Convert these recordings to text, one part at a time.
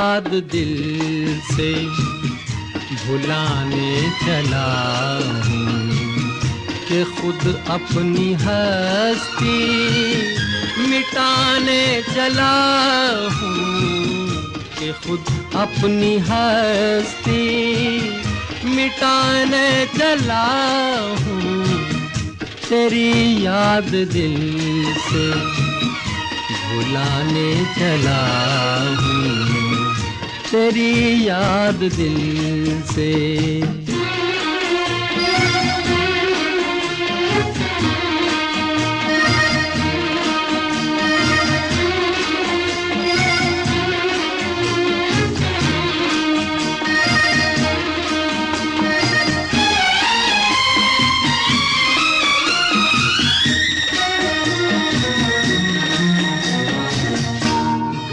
याद दिल से भुलाने चला हूँ कि खुद अपनी हस्ती मिटाने चला हूँ कि खुद अपनी हस्ती मिटाने चला हूँ। तेरी याद दिल से भुलाने चला हूँ, तेरी याद दिल से।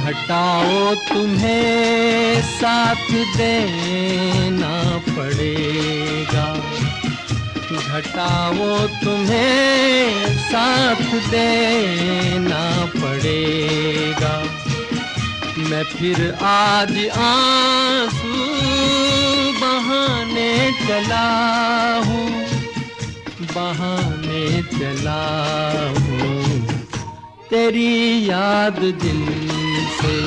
घटाओ तुम्हें साथ देना पड़ेगा, घटाओ तुम्हें साथ देना पड़ेगा। मैं फिर आज आंसू बहाने चला हूँ, बहाने चला हूँ। तेरी याद दिल से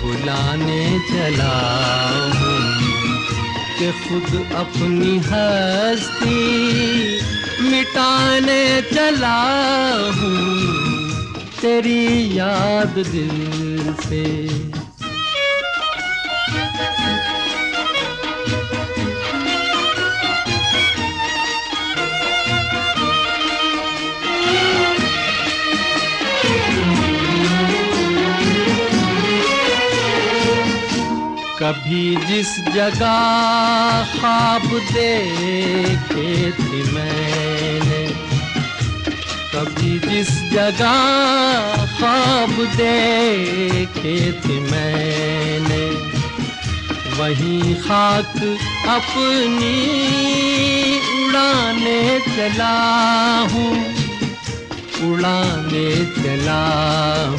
भुलाने चला हूँ कि खुद अपनी हस्ती मिटाने चला हूँ। तेरी याद दिल से। कभी जिस जगह ख्वाब देखे थे मैंने, कभी जिस जगह ख्वाब देखे थे मैंने, वहीं खाक अपनी उड़ाने चला हूँ, उड़ाने चला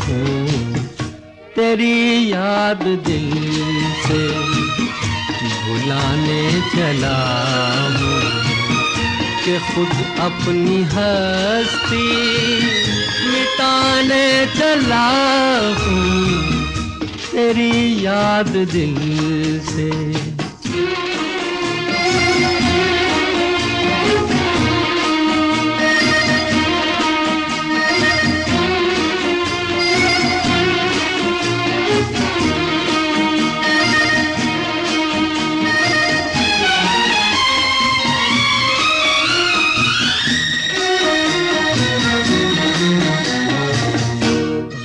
हूँ। तेरी याद दिल से भुलाने चला हूँ कि खुद अपनी हस्ती मिटाने चला हूँ। तेरी याद दिल से।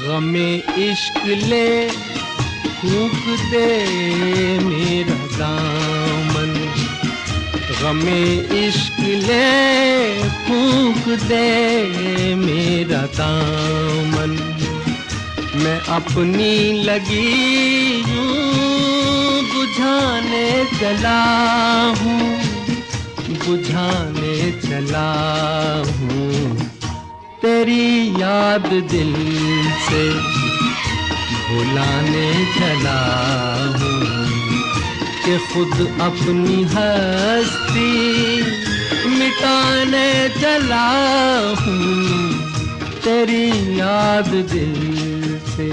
गमे इश्क ले फूंक दे मेरा दामन, गमे इश्क ले फूंक दे मेरा दामन। मैं अपनी लगी यूं बुझाने चला हूँ, बुझाने चला हूँ। तेरी याद दिल से भुलाने चला हूँ कि खुद अपनी हस्ती मिटाने चला हूँ। तेरी याद दिल से।